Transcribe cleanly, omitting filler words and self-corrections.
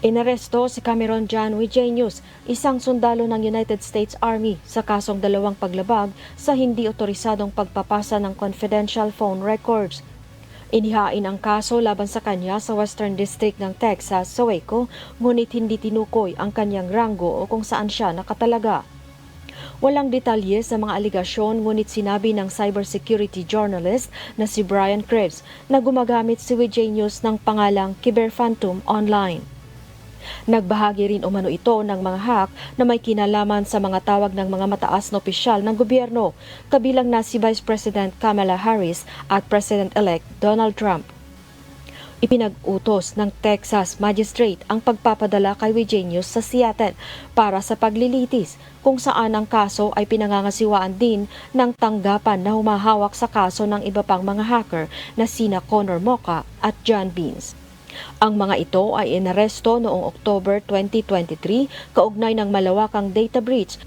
Inaresto si Cameron John Eugenius, isang sundalo ng United States Army sa kasong dalawang paglabag sa hindi otorisadong pagpapasa ng confidential phone records. Inihain ang kaso laban sa kanya sa Western District ng Texas sa Waco, ngunit hindi tinukoy ang kanyang ranggo o kung saan siya nakatalaga. Walang detalye sa mga aligasyon, ngunit sinabi ng cybersecurity journalist na si Brian Krebs na gumagamit si Eugenius ng pangalang Cyber Phantom online. Nagbahagi rin umano ito ng mga hack na may kinalaman sa mga tawag ng mga mataas na opisyal ng gobyerno, kabilang na si Vice President Kamala Harris at President-elect Donald Trump. Ipinag-utos ng Texas Magistrate ang pagpapadala kay Eugenius sa Seattle para sa paglilitis, kung saan ang kaso ay pinangangasiwaan din ng tanggapan na humahawak sa kaso ng iba pang mga hacker na sina Connor Mocha at John Beans. Ang mga ito ay inaresto noong October 2023 kaugnay ng malawakang data breach